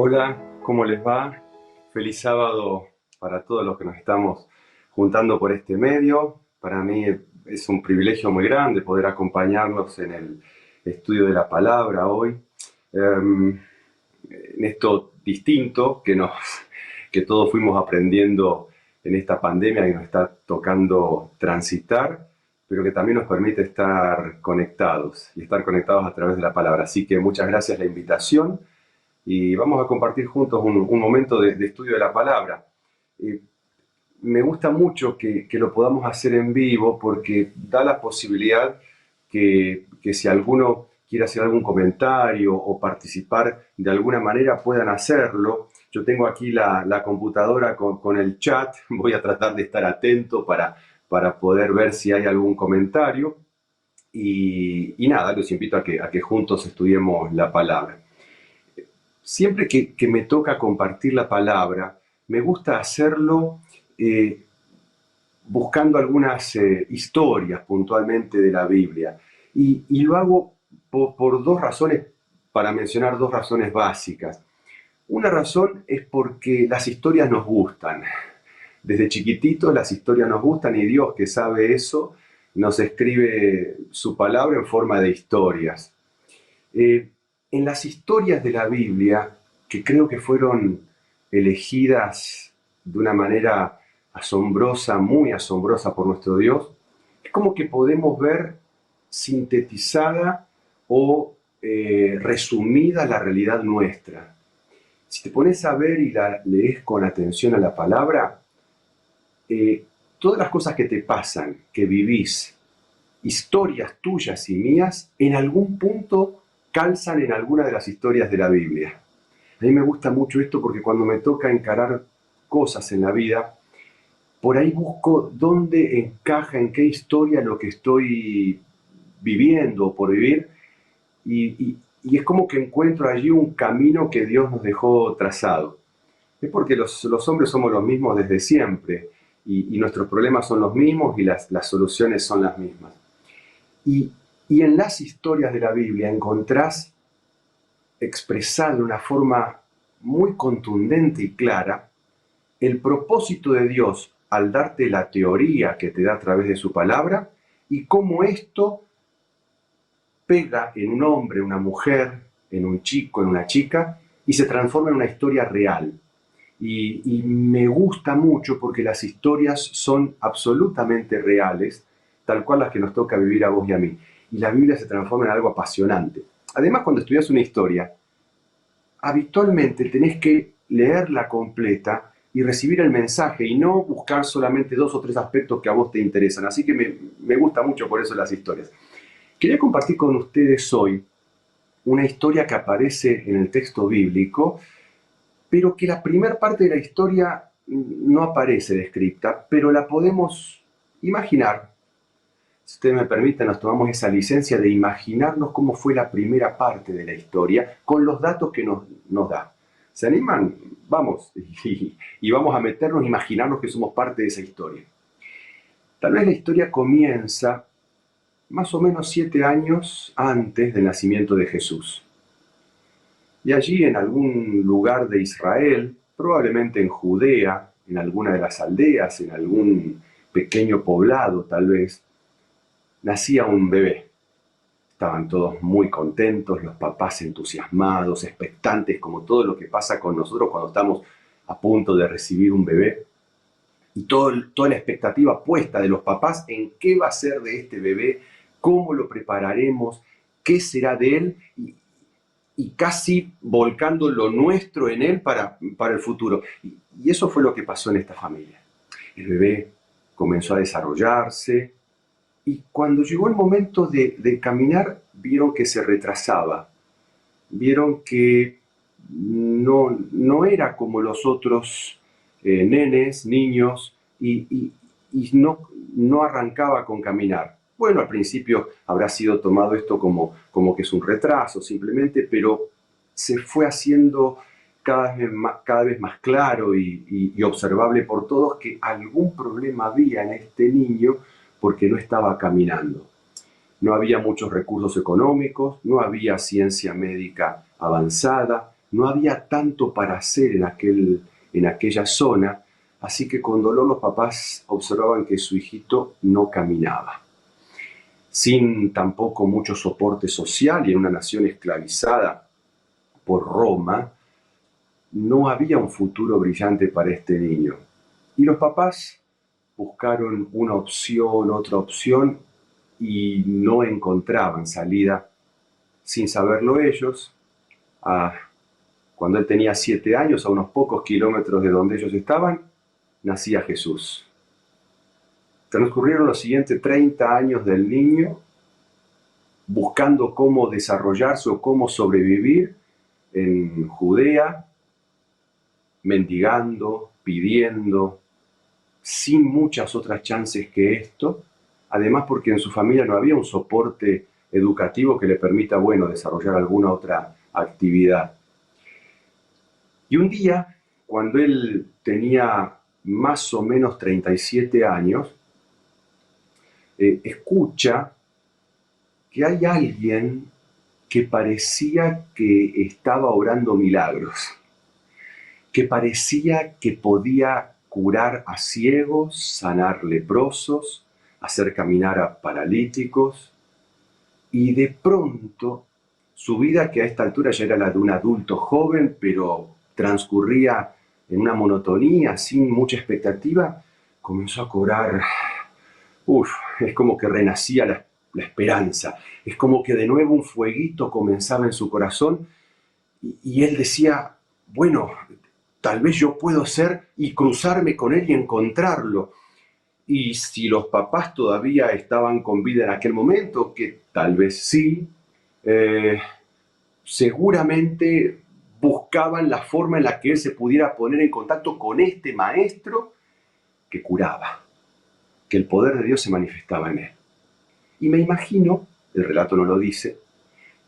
Hola, ¿cómo les va? Feliz sábado para todos los que nos estamos juntando por este medio. Para mí es un privilegio muy grande poder acompañarnos en el estudio de la palabra hoy. En esto distinto que todos fuimos aprendiendo en esta pandemia que nos está tocando transitar, pero que también nos permite estar conectados y estar conectados a través de la palabra. Así que muchas gracias por la invitación y vamos a compartir juntos un momento de estudio de la palabra. Eh, Me gusta mucho que lo podamos hacer en vivo porque da la posibilidad que si alguno quiere hacer algún comentario o participar de alguna manera puedan hacerlo. Yo tengo aquí la computadora con el chat, voy a tratar de estar atento para poder ver si hay algún comentario y nada, los invito a que juntos estudiemos la palabra. Siempre que me toca compartir la palabra, me gusta hacerlo eh, buscando algunas historias puntualmente de la Biblia. Y lo hago por dos razones, para mencionar dos razones básicas. Una razón es porque las historias nos gustan. Desde chiquititos las historias nos gustan y Dios, que sabe eso, nos escribe su palabra en forma de historias. Eh, en las historias de la Biblia, que creo que fueron elegidas de una manera asombrosa, muy asombrosa por nuestro Dios, es como que podemos ver sintetizada o resumida la realidad nuestra. Si te pones a ver y la lees con atención a la palabra, todas las cosas que te pasan, que vivís, historias tuyas y mías, en algún punto calzan en alguna de las historias de la Biblia. A mí me gusta mucho esto porque cuando me toca encarar cosas en la vida, por ahí busco dónde encaja, en qué historia lo que estoy viviendo o por vivir, y es como que encuentro allí un camino que Dios nos dejó trazado. Es porque los hombres somos los mismos desde siempre, y nuestros problemas son los mismos y las soluciones son las mismas. Y, y en las historias de la Biblia encontrás expresado de una forma muy contundente y clara el propósito de Dios al darte la teoría que te da a través de su palabra y cómo esto pega en un hombre, una mujer, en un chico, en una chica y se transforma en una historia real. Y me gusta mucho porque las historias son absolutamente reales, tal cual las que nos toca vivir a vos y a mí. Y la Biblia se transforma en algo apasionante. Además, cuando estudias una historia, habitualmente tenés que leerla completa y recibir el mensaje y no buscar solamente dos o tres aspectos que a vos te interesan. Así que me gusta mucho por eso las historias. Quería compartir con ustedes hoy una historia que aparece en el texto bíblico, pero que la primera parte de la historia no aparece descrita, pero la podemos imaginar. Si ustedes me permiten, nos tomamos esa licencia de imaginarnos cómo fue la primera parte de la historia con los datos que nos da. ¿Se animan? Vamos, y vamos a meternos, imaginarnos que somos parte de esa historia. Tal vez la historia comienza más o menos 7 años antes del nacimiento de Jesús. Y allí en algún lugar de Israel, probablemente en Judea, en alguna de las aldeas, en algún pequeño poblado tal vez, nacía un bebé. Estaban todos muy contentos, los papás entusiasmados, expectantes, como todo lo que pasa con nosotros cuando estamos a punto de recibir un bebé. Y toda la expectativa puesta de los papás en qué va a ser de este bebé, cómo lo prepararemos, qué será de él, y casi volcando lo nuestro en él para el futuro. Y eso fue lo que pasó en esta familia. El bebé comenzó a desarrollarse y cuando llegó el momento de caminar, vieron que se retrasaba. Vieron que no era como los otros nenes, niños, y no arrancaba con caminar. Bueno, al principio habrá sido tomado esto como que es un retraso simplemente, pero se fue haciendo cada vez más claro y observable por todos que algún problema había en este niño porque no estaba caminando. No había muchos recursos económicos, no había ciencia médica avanzada, no había tanto para hacer en aquella zona, así que con dolor los papás observaban que su hijito no caminaba. Sin tampoco mucho soporte social y en una nación esclavizada por Roma, no había un futuro brillante para este niño. Y los papás buscaron una opción, otra opción, y no encontraban salida. Sin saberlo ellos, cuando él tenía 7 años, a unos pocos kilómetros de donde ellos estaban, nacía Jesús. Transcurrieron los siguientes 30 años del niño buscando cómo desarrollarse o cómo sobrevivir en Judea, mendigando, pidiendo, sin muchas otras chances que esto, además porque en su familia no había un soporte educativo que le permita, bueno, desarrollar alguna otra actividad. Y un día, cuando él tenía más o menos 37 años, escucha que hay alguien que parecía que estaba obrando milagros, que parecía que podía curar a ciegos, sanar leprosos, hacer caminar a paralíticos, y de pronto su vida, que a esta altura ya era la de un adulto joven, pero transcurría en una monotonía, sin mucha expectativa, comenzó a cobrar. Es como que renacía la esperanza, es como que de nuevo un fueguito comenzaba en su corazón y él decía, bueno, tal vez yo puedo ser y cruzarme con él y encontrarlo. Y si los papás todavía estaban con vida en aquel momento, que tal vez sí, seguramente buscaban la forma en la que él se pudiera poner en contacto con este maestro que curaba, que el poder de Dios se manifestaba en él. Y me imagino, el relato no lo dice,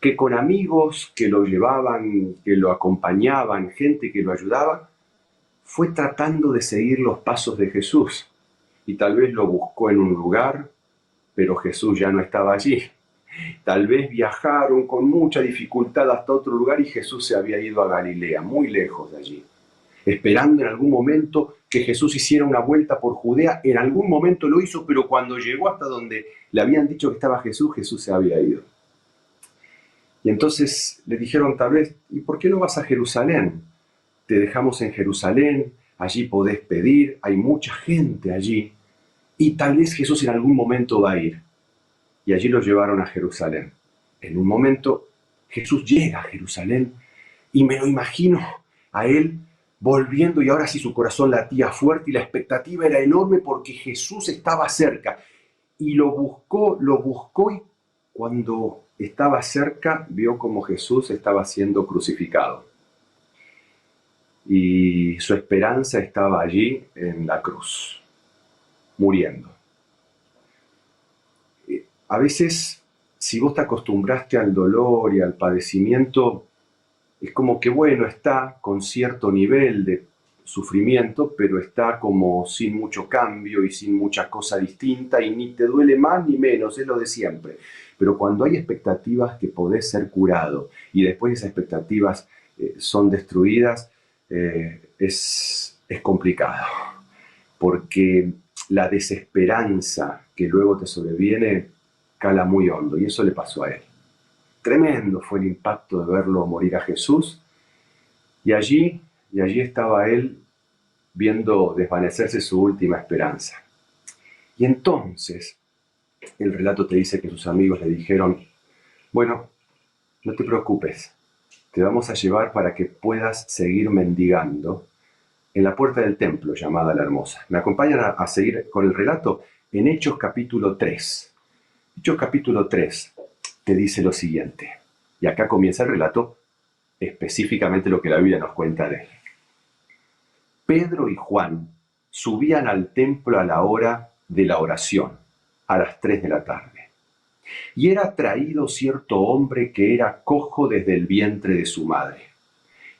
que con amigos que lo llevaban, que lo acompañaban, gente que lo ayudaba, fue tratando de seguir los pasos de Jesús. Y tal vez lo buscó en un lugar, pero Jesús ya no estaba allí. Tal vez viajaron con mucha dificultad hasta otro lugar y Jesús se había ido a Galilea, muy lejos de allí, esperando en algún momento que Jesús hiciera una vuelta por Judea. En algún momento lo hizo, pero cuando llegó hasta donde le habían dicho que estaba Jesús, Jesús se había ido. Y entonces le dijeron tal vez, ¿y por qué no vas a Jerusalén? Te dejamos en Jerusalén, allí podés pedir, hay mucha gente allí, y tal vez Jesús en algún momento va a ir. Y allí lo llevaron a Jerusalén. En un momento Jesús llega a Jerusalén y me lo imagino a él volviendo, y ahora sí su corazón latía fuerte y la expectativa era enorme porque Jesús estaba cerca. Y lo buscó y cuando estaba cerca vio como Jesús estaba siendo crucificado. Y su esperanza estaba allí en la cruz, muriendo. A veces, si vos te acostumbraste al dolor y al padecimiento, es como que, bueno, está con cierto nivel de sufrimiento, pero está como sin mucho cambio y sin mucha cosa distinta y ni te duele más ni menos, es lo de siempre. Pero cuando hay expectativas que podés ser curado y después esas expectativas son destruidas, es complicado, porque la desesperanza que luego te sobreviene cala muy hondo, y eso le pasó a él. Tremendo fue el impacto de verlo morir a Jesús, y allí estaba él viendo desvanecerse su última esperanza. Y entonces el relato te dice que sus amigos le dijeron, bueno, no te preocupes, te vamos a llevar para que puedas seguir mendigando en la puerta del templo llamada La Hermosa. ¿Me acompañan a seguir con el relato? En Hechos capítulo 3. Hechos capítulo 3 te dice lo siguiente, y acá comienza el relato, específicamente lo que la Biblia nos cuenta de él. Pedro y Juan subían al templo a la hora de la oración, a las 3 de la tarde. Y era traído cierto hombre que era cojo desde el vientre de su madre.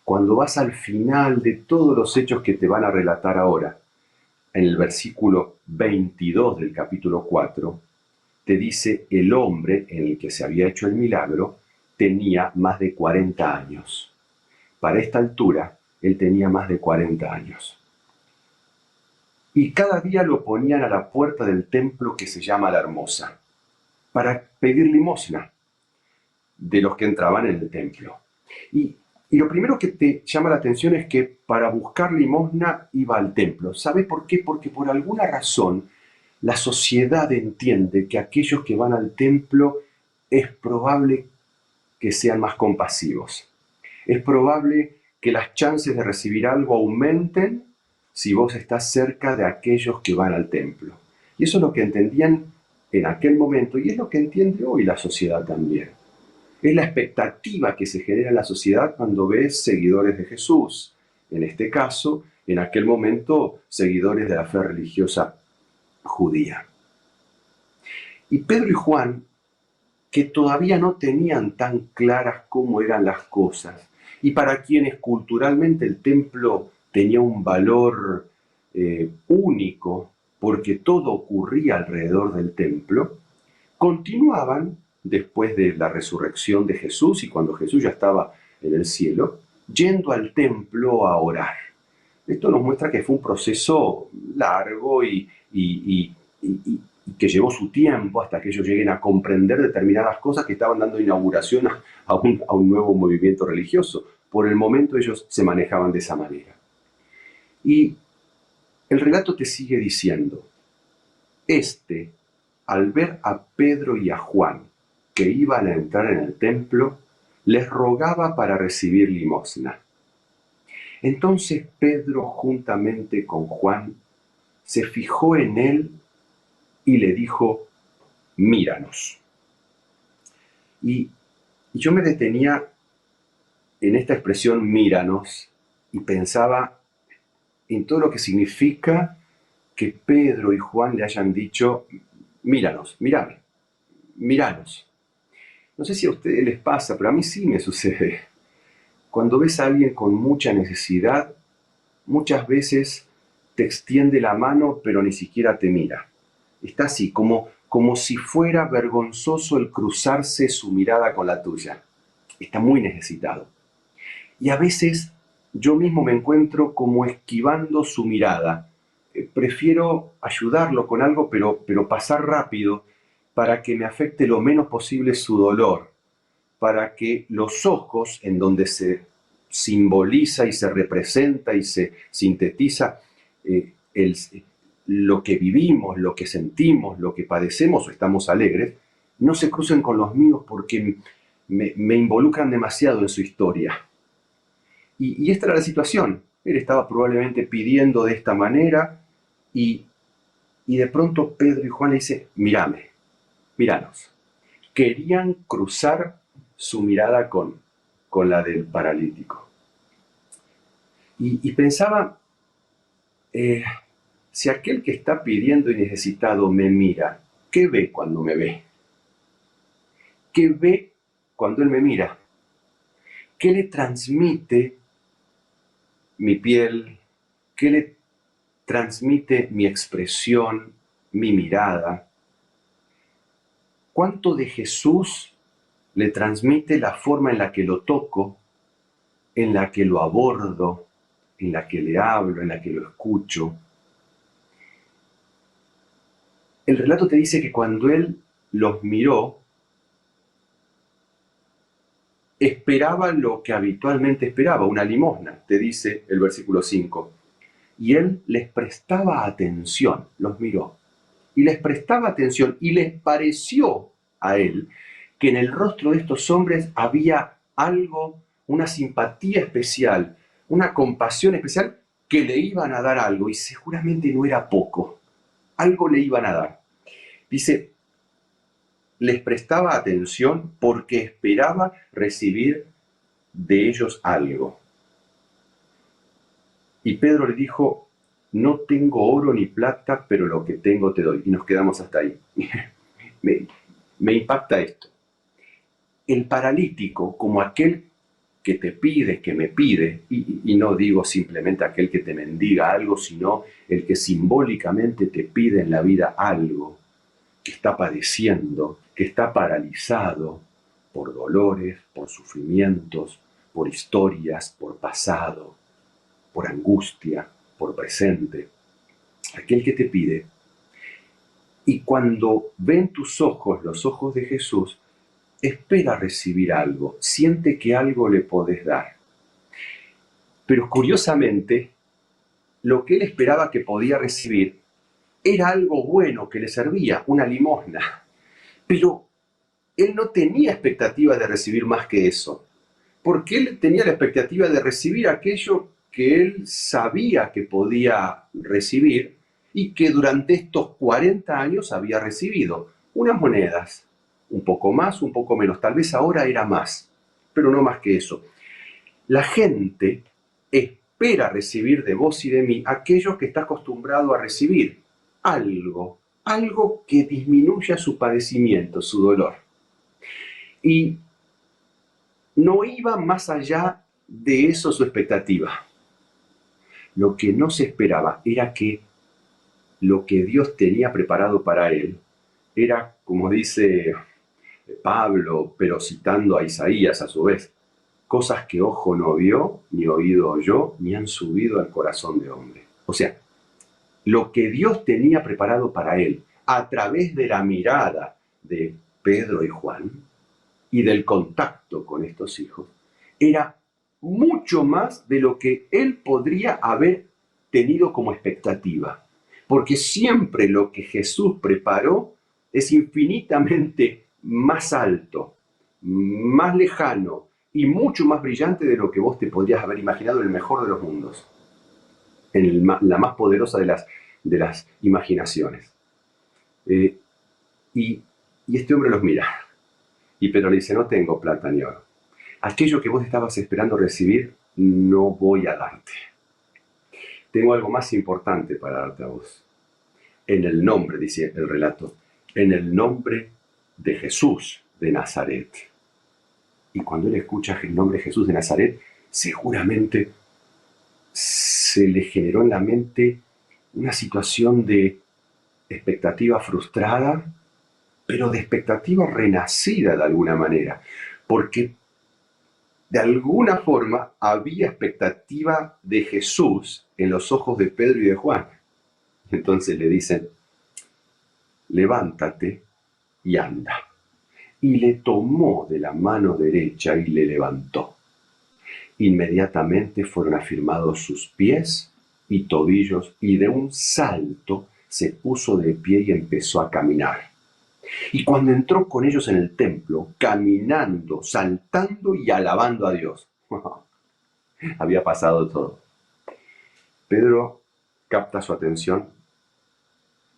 Cuando vas al final de todos los hechos que te van a relatar ahora, en el versículo 22 del capítulo 4, te dice el hombre en el que se había hecho el milagro tenía más de 40 años. para esta altura, él tenía más de 40 años. Y cada día lo ponían a la puerta del templo que se llama La Hermosa, para pedir limosna de los que entraban en el templo. Y lo primero que te llama la atención es que para buscar limosna iba al templo. ¿Sabes por qué? Porque por alguna razón la sociedad entiende que aquellos que van al templo es probable que sean más compasivos. Es probable que las chances de recibir algo aumenten si vos estás cerca de aquellos que van al templo. Y eso es lo que entendían en aquel momento y es lo que entiende hoy la sociedad también. Es la expectativa que se genera en la sociedad cuando ves seguidores de Jesús. En este caso, en aquel momento, seguidores de la fe religiosa judía. Y Pedro y Juan, que todavía no tenían tan claras cómo eran las cosas, y para quienes culturalmente el templo tenía un valor único, porque todo ocurría alrededor del templo, continuaban después de la resurrección de Jesús y cuando Jesús ya estaba en el cielo, yendo al templo a orar. Esto nos muestra que fue un proceso largo y que llevó su tiempo hasta que ellos lleguen a comprender determinadas cosas que estaban dando inauguración a un nuevo movimiento religioso. Por el momento ellos se manejaban de esa manera. Y el relato te sigue diciendo, al ver a Pedro y a Juan que iban a entrar en el templo, les rogaba para recibir limosna. Entonces Pedro, juntamente con Juan, se fijó en él y le dijo, míranos. Y yo me detenía en esta expresión míranos y pensaba en todo lo que significa que Pedro y Juan le hayan dicho, míranos, mírame, míranos. No sé si a ustedes les pasa, pero a mí sí me sucede. Cuando ves a alguien con mucha necesidad, muchas veces te extiende la mano, pero ni siquiera te mira. Está así, como si fuera vergonzoso el cruzarse su mirada con la tuya. Está muy necesitado. Y a veces yo mismo me encuentro como esquivando su mirada. Prefiero ayudarlo con algo, pero pasar rápido para que me afecte lo menos posible su dolor, para que los ojos, en donde se simboliza y se representa y se sintetiza lo que vivimos, lo que sentimos, lo que padecemos o estamos alegres, no se crucen con los míos porque me involucran demasiado en su historia. Y esta era la situación. Él estaba probablemente pidiendo de esta manera y de pronto Pedro y Juan le dicen, mírame, míranos. Querían cruzar su mirada con la del paralítico. Y pensaba, si aquel que está pidiendo y necesitado me mira, ¿qué ve cuando me ve? ¿Qué ve cuando él me mira? ¿Qué le transmite mi piel? ¿Qué le transmite mi expresión, mi mirada? ¿Cuánto de Jesús le transmite la forma en la que lo toco, en la que lo abordo, en la que le hablo, en la que lo escucho? El relato te dice que cuando él los miró, esperaba lo que habitualmente esperaba, una limosna, te dice el versículo 5. Y él les prestaba atención, los miró, y les prestaba atención, y les pareció a él que en el rostro de estos hombres había algo, una simpatía especial, una compasión especial, que le iban a dar algo, y seguramente no era poco, algo le iban a dar. Dice, les prestaba atención porque esperaba recibir de ellos algo. Y Pedro le dijo, no tengo oro ni plata, pero lo que tengo te doy. Y nos quedamos hasta ahí. me impacta esto. El paralítico, como aquel que te pide, que me pide, y no digo simplemente aquel que te mendiga algo, sino el que simbólicamente te pide en la vida algo, que está padeciendo, que está paralizado por dolores, por sufrimientos, por historias, por pasado, por angustia, por presente. Aquel que te pide. Y cuando ven tus ojos, los ojos de Jesús, espera recibir algo, siente que algo le podés dar. Pero curiosamente, lo que él esperaba que podía recibir era algo bueno que le servía, una limosna. Pero él no tenía expectativa de recibir más que eso, porque él tenía la expectativa de recibir aquello que él sabía que podía recibir y que durante estos 40 años había recibido. Unas monedas, un poco más, un poco menos, tal vez ahora era más, pero no más que eso. La gente espera recibir de vos y de mí aquello que está acostumbrado a recibir, algo que disminuya su padecimiento, su dolor. Y no iba más allá de eso su expectativa. Lo que no se esperaba era que lo que Dios tenía preparado para él era, como dice Pablo, pero citando a Isaías a su vez, cosas que ojo no vio, ni oído oyó, ni han subido al corazón de hombre. O sea, lo que Dios tenía preparado para él a través de la mirada de Pedro y Juan y del contacto con estos hijos, era mucho más de lo que él podría haber tenido como expectativa. Porque siempre lo que Jesús preparó es infinitamente más alto, más lejano y mucho más brillante de lo que vos te podrías haber imaginado en el mejor de los mundos, en la más poderosa de las imaginaciones. Y este hombre los mira. Y Pedro le dice, no tengo plata ni oro. Aquello que vos estabas esperando recibir, no voy a darte. Tengo algo más importante para darte a vos. En el nombre, dice el relato, en el nombre de Jesús de Nazaret. Y cuando él escucha el nombre de Jesús de Nazaret, seguramente se le generó en la mente una situación de expectativa frustrada, pero de expectativa renacida de alguna manera, porque de alguna forma había expectativa de Jesús en los ojos de Pedro y de Juan. Entonces le dicen, levántate y anda. Y le tomó de la mano derecha y le levantó. Inmediatamente fueron afirmados sus pies y tobillos, y de un salto se puso de pie y empezó a caminar. Y cuando entró con ellos en el templo, caminando, saltando y alabando a Dios, había pasado todo. Pedro capta su atención,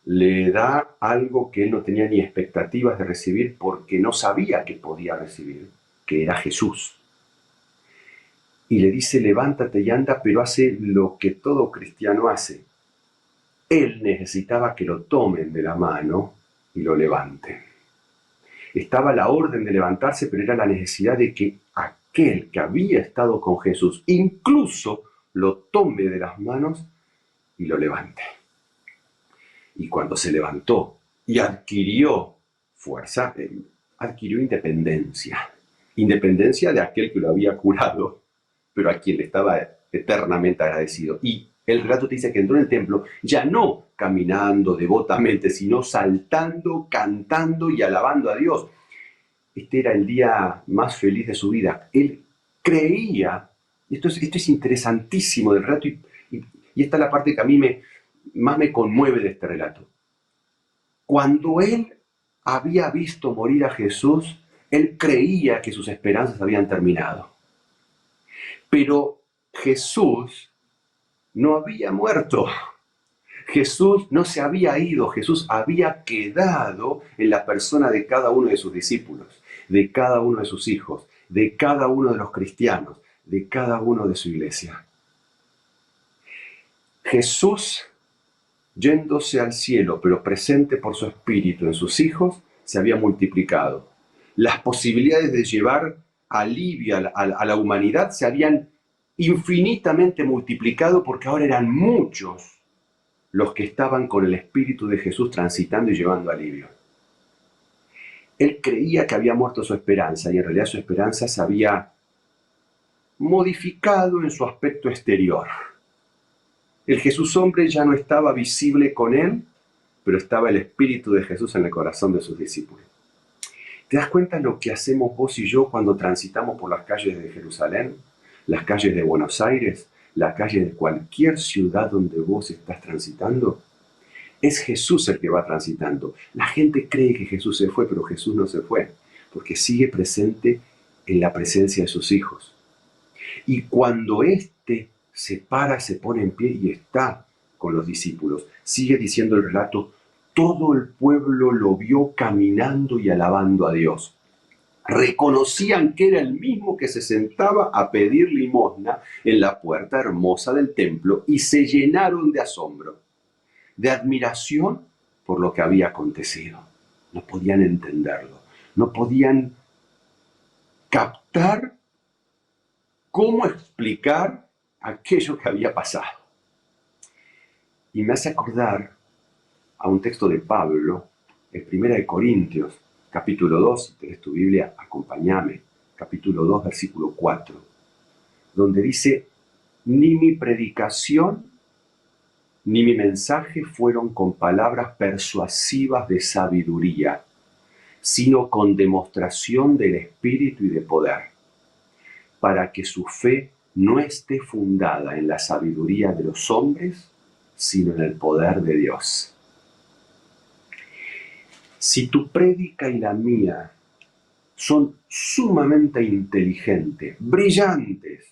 le da algo que él no tenía ni expectativas de recibir porque no sabía que podía recibir, que era Jesús. Y le dice, levántate y anda, pero hace lo que todo cristiano hace. Él necesitaba que lo tomen de la mano y lo levanten. Estaba la orden de levantarse, pero era la necesidad de que aquel que había estado con Jesús incluso lo tome de las manos y lo levante. Y cuando se levantó y adquirió fuerza, adquirió independencia. Independencia de aquel que lo había curado, pero a quien le estaba eternamente agradecido. Y el relato te dice que entró en el templo ya no caminando devotamente, sino saltando, cantando y alabando a Dios. Este era el día más feliz de su vida. Él creía, esto es interesantísimo del relato, y esta es la parte que a mí más me conmueve de este relato. Cuando él había visto morir a Jesús, él creía que sus esperanzas habían terminado. Pero Jesús no había muerto. Jesús no se había ido, Jesús había quedado en la persona de cada uno de sus discípulos, de cada uno de sus hijos, de cada uno de los cristianos, de cada uno de su iglesia. Jesús, yéndose al cielo, pero presente por su espíritu en sus hijos, se había multiplicado. Las posibilidades de llevar alivio a la humanidad se habían infinitamente multiplicado porque ahora eran muchos los que estaban con el Espíritu de Jesús transitando y llevando alivio. Él creía que había muerto su esperanza y en realidad su esperanza se había modificado en su aspecto exterior. El Jesús hombre ya no estaba visible con él, pero estaba el Espíritu de Jesús en el corazón de sus discípulos. ¿Te das cuenta lo que hacemos vos y yo cuando transitamos por las calles de Jerusalén, las calles de Buenos Aires, las calles de cualquier ciudad donde vos estás transitando? Es Jesús el que va transitando. La gente cree que Jesús se fue, pero Jesús no se fue, porque sigue presente en la presencia de sus hijos. Y cuando éste se para, se pone en pie y está con los discípulos, sigue diciendo el relato, todo el pueblo lo vio caminando y alabando a Dios. Reconocían que era el mismo que se sentaba a pedir limosna en la puerta hermosa del templo y se llenaron de asombro, de admiración por lo que había acontecido. No podían entenderlo, no podían captar cómo explicar aquello que había pasado. Y me hace acordar a un texto de Pablo, en 1 Corintios, capítulo 2, si tenés tu Biblia, acompáñame, capítulo 2, versículo 4, donde dice, ni mi predicación ni mi mensaje fueron con palabras persuasivas de sabiduría, sino con demostración del Espíritu y de poder, para que su fe no esté fundada en la sabiduría de los hombres, sino en el poder de Dios. Si tu prédica y la mía son sumamente inteligentes, brillantes,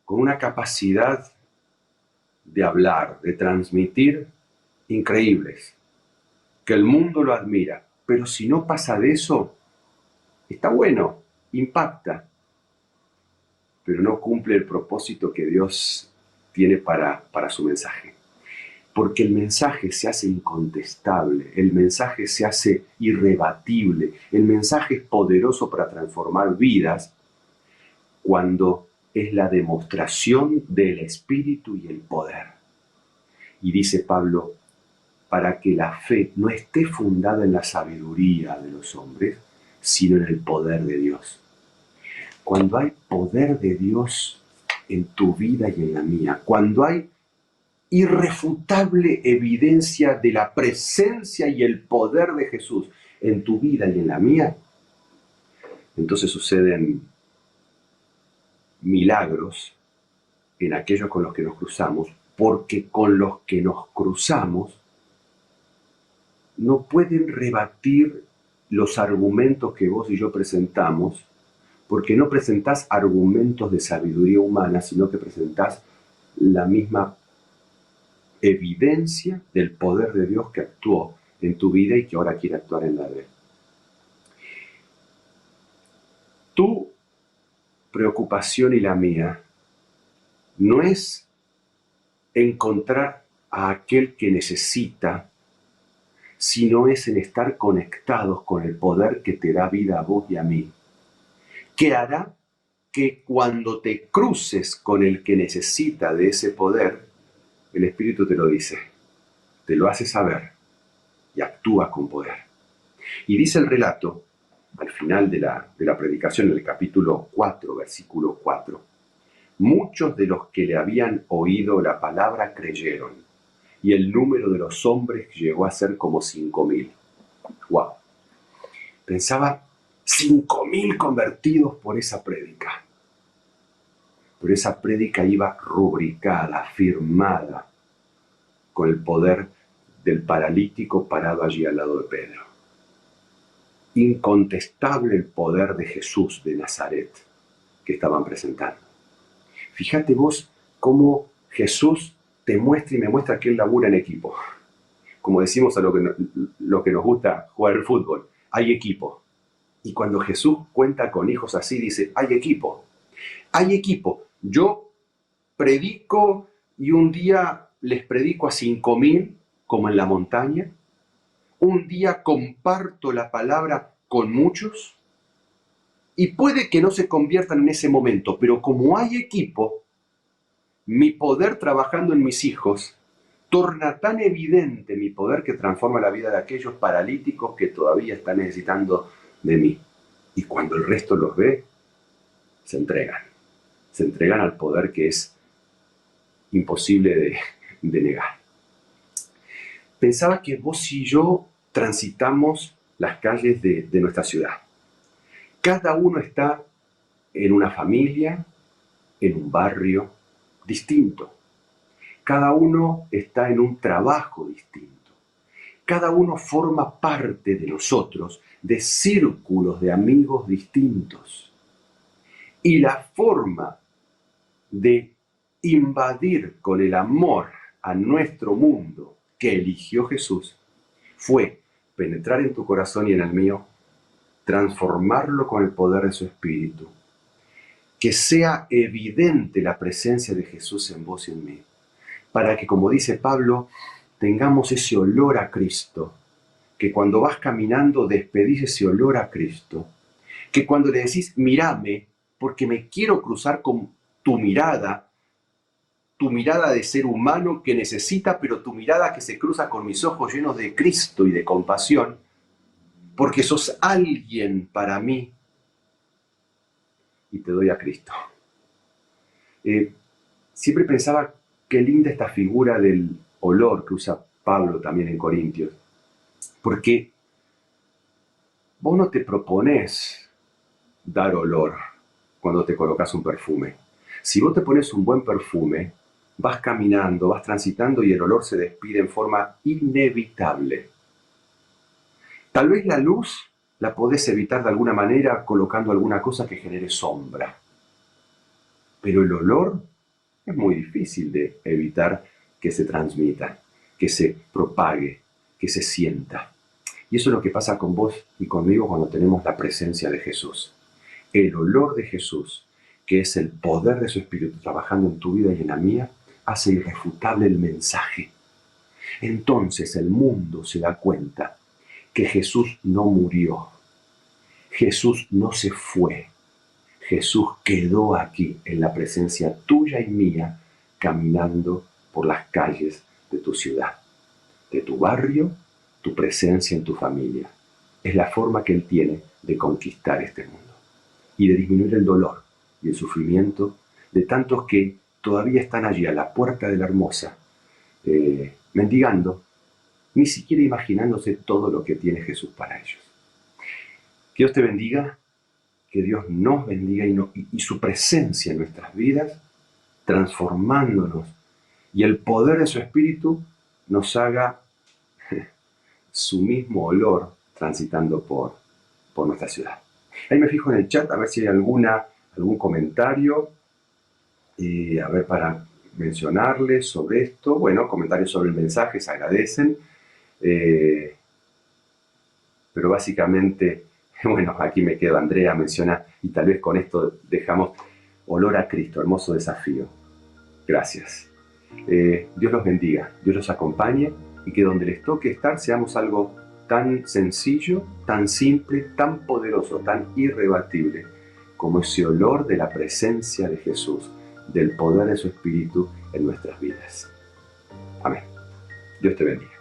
con una capacidad de hablar, de transmitir, increíbles, que el mundo lo admira, pero si no pasa de eso, está bueno, impacta, pero no cumple el propósito que Dios tiene para su mensaje. Porque el mensaje se hace incontestable, el mensaje se hace irrebatible, el mensaje es poderoso para transformar vidas cuando es la demostración del Espíritu y el poder. Y dice Pablo, para que la fe no esté fundada en la sabiduría de los hombres, sino en el poder de Dios. Cuando hay poder de Dios en tu vida y en la mía, cuando hay irrefutable evidencia de la presencia y el poder de Jesús en tu vida y en la mía, entonces suceden milagros en aquellos con los que nos cruzamos, porque con los que nos cruzamos no pueden rebatir los argumentos que vos y yo presentamos, porque no presentás argumentos de sabiduría humana, sino que presentás la misma evidencia del poder de Dios que actuó en tu vida y que ahora quiere actuar en la de él. Tu preocupación y la mía no es encontrar a aquel que necesita, sino es en estar conectados con el poder que te da vida a vos y a mí, que hará que cuando te cruces con el que necesita de ese poder, el Espíritu te lo dice, te lo hace saber y actúa con poder. Y dice el relato, al final de la predicación, en el capítulo 4, versículo 4, muchos de los que le habían oído la palabra creyeron, y el número de los hombres llegó a ser como 5.000. ¡Wow! Pensaba, 5.000 convertidos por esa prédica. Pero esa prédica iba rubricada, firmada, con el poder del paralítico parado allí al lado de Pedro. Incontestable el poder de Jesús de Nazaret que estaban presentando. Fíjate vos cómo Jesús te muestra y me muestra que él labura en equipo. Como decimos a lo que nos gusta jugar el fútbol, hay equipo. Y cuando Jesús cuenta con hijos así, dice, hay equipo. Hay equipo. Yo predico y un día les predico a 5.000, como en la montaña. Un día comparto la palabra con muchos. Y puede que no se conviertan en ese momento, pero como hay equipo, mi poder trabajando en mis hijos torna tan evidente mi poder que transforma la vida de aquellos paralíticos que todavía están necesitando de mí. Y cuando el resto los ve, se entregan. se entregan al poder que es imposible de negar. Pensaba que vos y yo transitamos las calles de nuestra ciudad. Cada uno está en una familia, en un barrio distinto. Cada uno está en un trabajo distinto. Cada uno forma parte de nosotros, de círculos de amigos distintos. Y la forma de invadir con el amor a nuestro mundo que eligió Jesús fue penetrar en tu corazón y en el mío, transformarlo con el poder de su Espíritu, que sea evidente la presencia de Jesús en vos y en mí, para que, como dice Pablo, tengamos ese olor a Cristo, que cuando vas caminando despedís ese olor a Cristo, que cuando le decís, mírame, porque me quiero cruzar con tu mirada de ser humano que necesita, pero tu mirada que se cruza con mis ojos llenos de Cristo y de compasión, porque sos alguien para mí y te doy a Cristo. Siempre pensaba qué linda esta figura del olor que usa Pablo también en Corintios, porque vos no te propones dar olor cuando te colocas un perfume. Si vos te pones un buen perfume, vas caminando, vas transitando y el olor se despide en forma inevitable. Tal vez la luz la podés evitar de alguna manera colocando alguna cosa que genere sombra. Pero el olor es muy difícil de evitar que se transmita, que se propague, que se sienta. Y eso es lo que pasa con vos y conmigo cuando tenemos la presencia de Jesús. El olor de Jesús, que es el poder de su Espíritu trabajando en tu vida y en la mía, hace irrefutable el mensaje. Entonces el mundo se da cuenta que Jesús no murió, Jesús no se fue, Jesús quedó aquí en la presencia tuya y mía, caminando por las calles de tu ciudad, de tu barrio, tu presencia en tu familia. Es la forma que Él tiene de conquistar este mundo y de disminuir el dolor y el sufrimiento de tantos que todavía están allí a la puerta de la hermosa, mendigando, ni siquiera imaginándose todo lo que tiene Jesús para ellos. Que Dios te bendiga, que Dios nos bendiga y su presencia en nuestras vidas, transformándonos, y el poder de su Espíritu nos haga su mismo olor transitando por nuestra ciudad. Ahí me fijo en el chat a ver si hay algún comentario, a ver, para mencionarles sobre esto. Bueno, comentarios sobre el mensaje se agradecen, pero básicamente, bueno, aquí me quedo. Andrea menciona, y tal vez con esto dejamos, olor a Cristo, hermoso desafío. Gracias. Dios los bendiga, Dios los acompañe, y que donde les toque estar seamos algo tan sencillo, tan simple, tan poderoso, tan irrebatible, como ese olor de la presencia de Jesús, del poder de su Espíritu en nuestras vidas. Amén. Dios te bendiga.